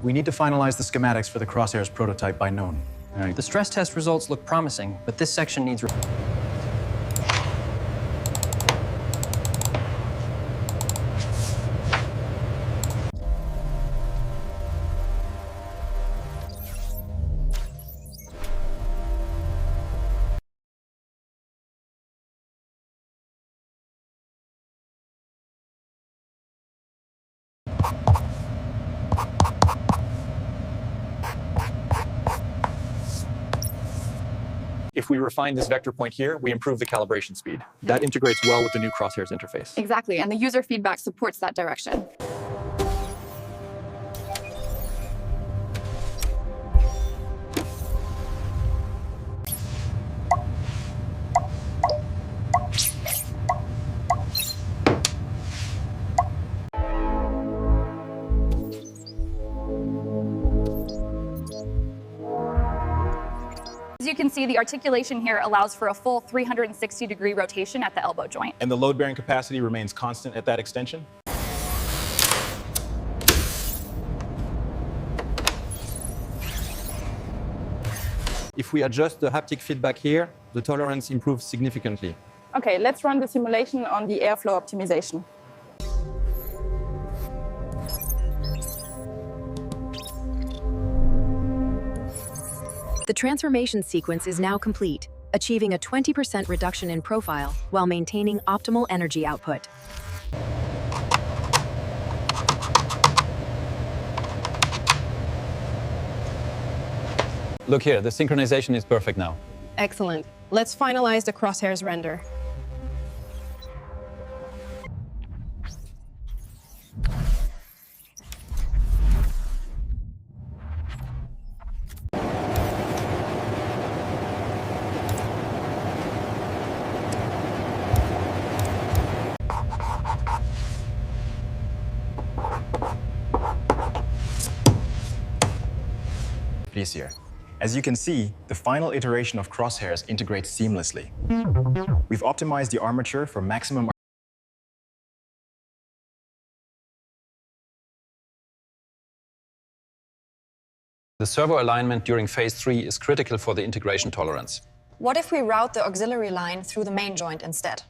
We need to finalize the schematics for the Crosshairs prototype by noon. All right. The stress test results look promising, but this section needs... If we refine this vector point here, we improve the calibration speed. That integrates well with the new Crosshairs interface. Exactly, and the user feedback supports that direction. As you can see, the articulation here allows for a full 360-degree rotation at the elbow joint. And the load-bearing capacity remains constant at that extension? If we adjust the haptic feedback here, the tolerance improves significantly. Okay, let's run the simulation on the airflow optimization. The transformation sequence is now complete, achieving a 20% reduction in profile while maintaining optimal energy output. Look here, the synchronization is perfect now. Excellent. Let's finalize the Crosshairs render. Please here. As you can see, the final iteration of Crosshairs integrates seamlessly. We've optimized the armature for maximum. The servo alignment during phase 3 is critical for the integration tolerance. What if we route the auxiliary line through the main joint instead?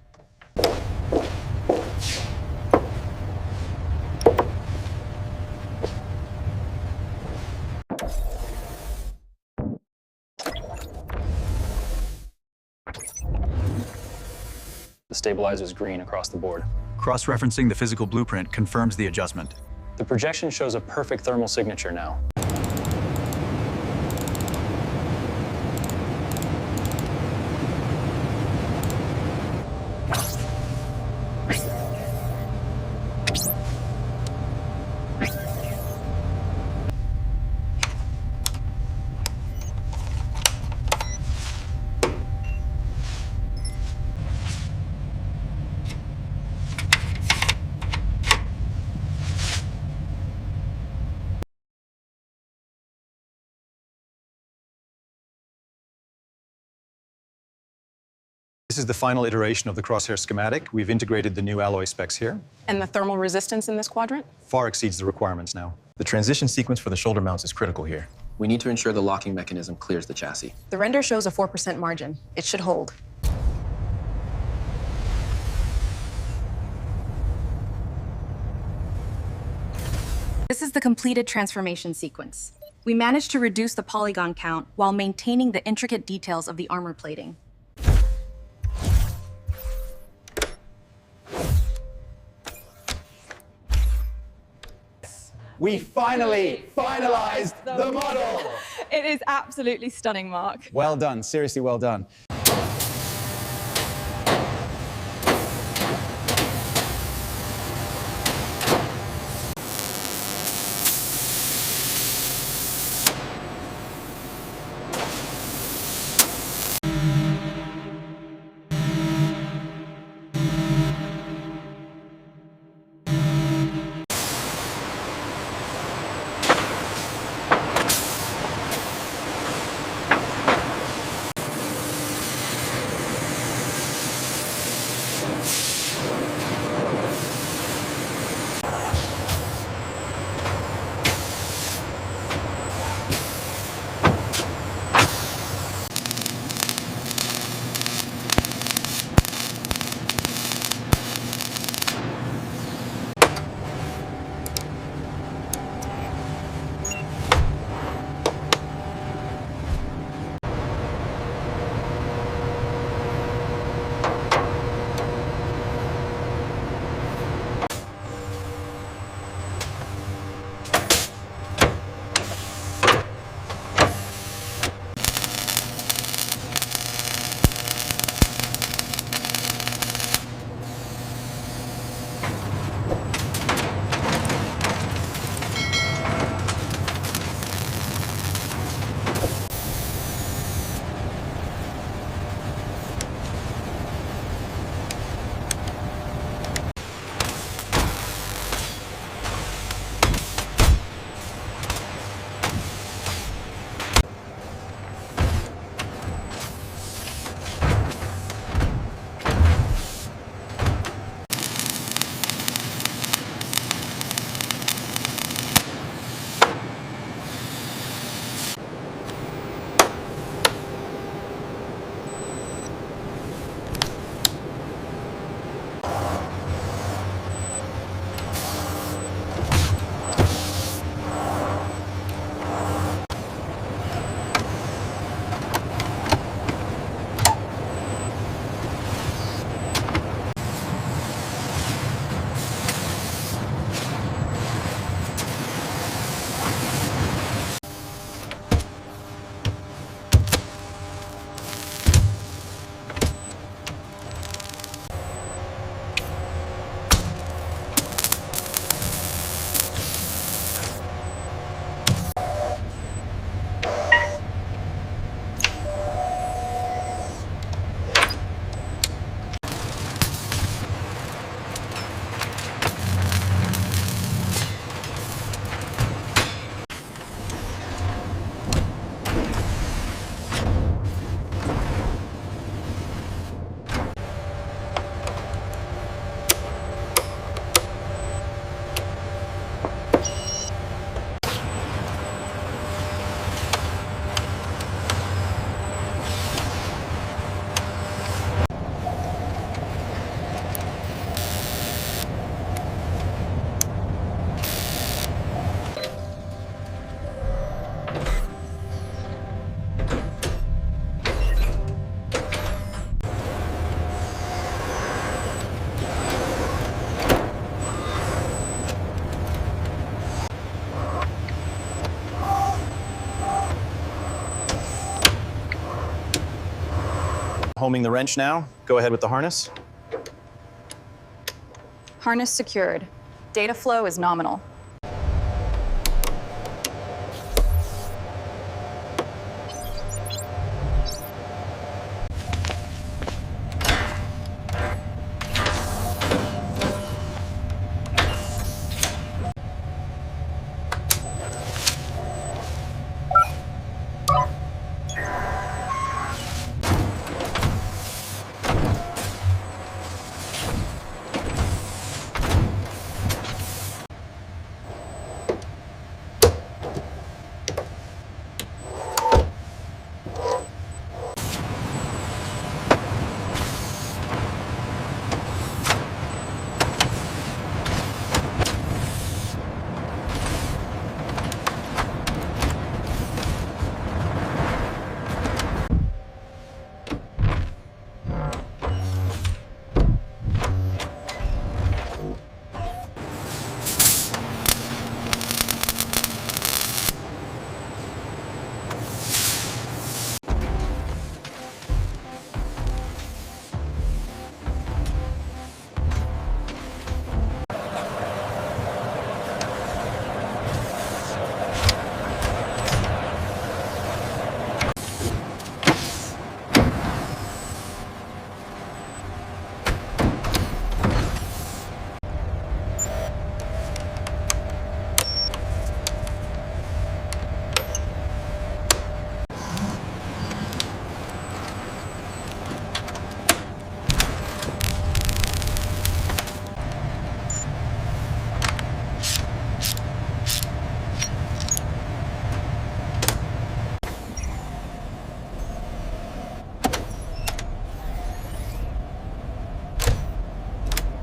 The stabilizer is green across the board. Cross-referencing the physical blueprint confirms the adjustment. The projection shows a perfect thermal signature now. This is the final iteration of the Crosshair schematic. We've integrated the new alloy specs here. And the thermal resistance in this quadrant? Far exceeds the requirements now. The transition sequence for the shoulder mounts is critical here. We need to ensure the locking mechanism clears the chassis. The render shows a 4% margin. It should hold. This is the completed transformation sequence. We managed to reduce the polygon count while maintaining the intricate details of the armor plating. We finally finalized the model! It is absolutely stunning, Mark. Well done, seriously well done. foaming the wrench now. Go ahead with the harness. Harness secured. Data flow is nominal.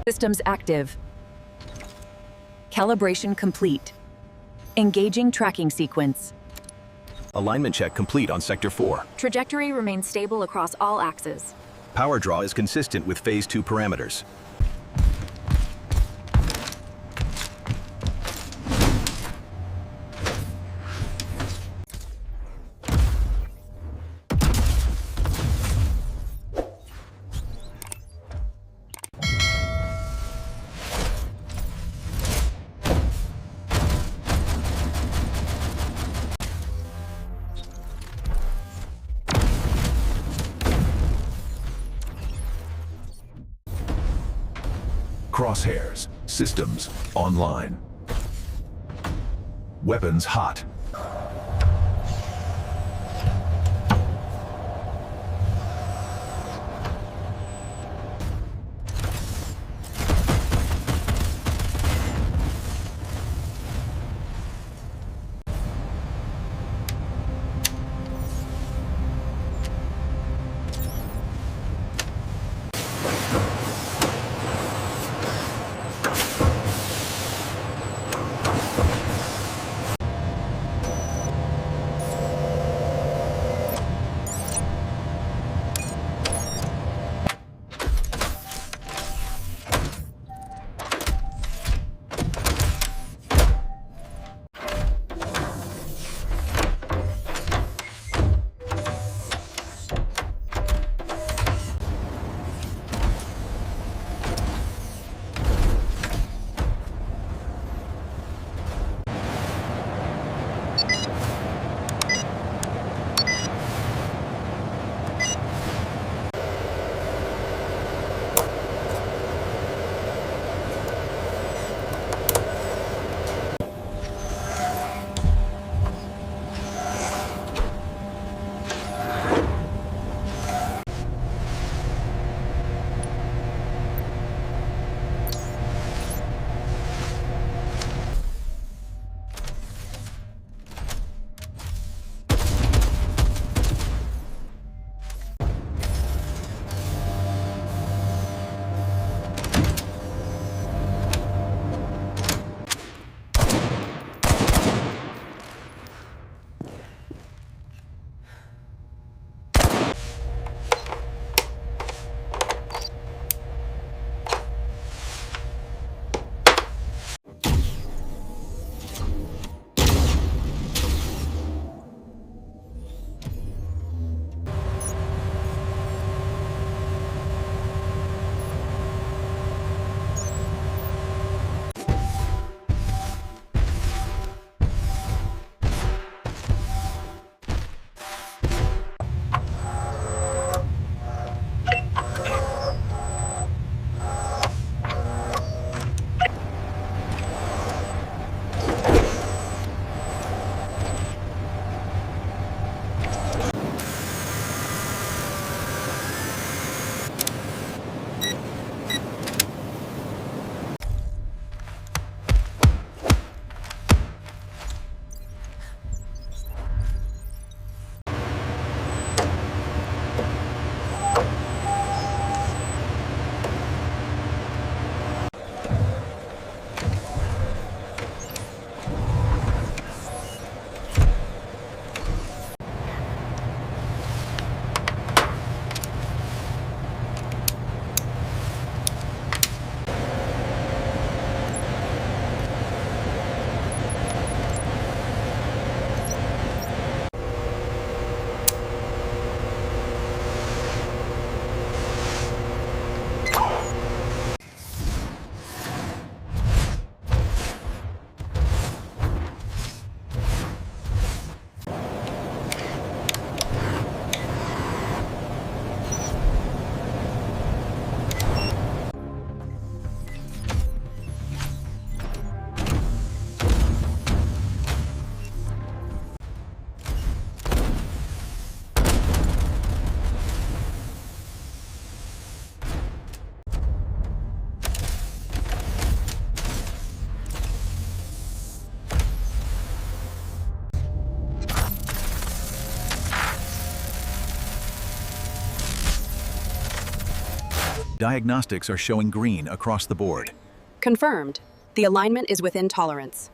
Systems active. Calibration complete. Engaging tracking sequence. Alignment check complete on Sector 4. Trajectory remains stable across all axes. Power draw is consistent with Phase 2 parameters. Crosshairs. Systems online. Weapons hot. Diagnostics are showing green across the board. Confirmed. The alignment is within tolerance.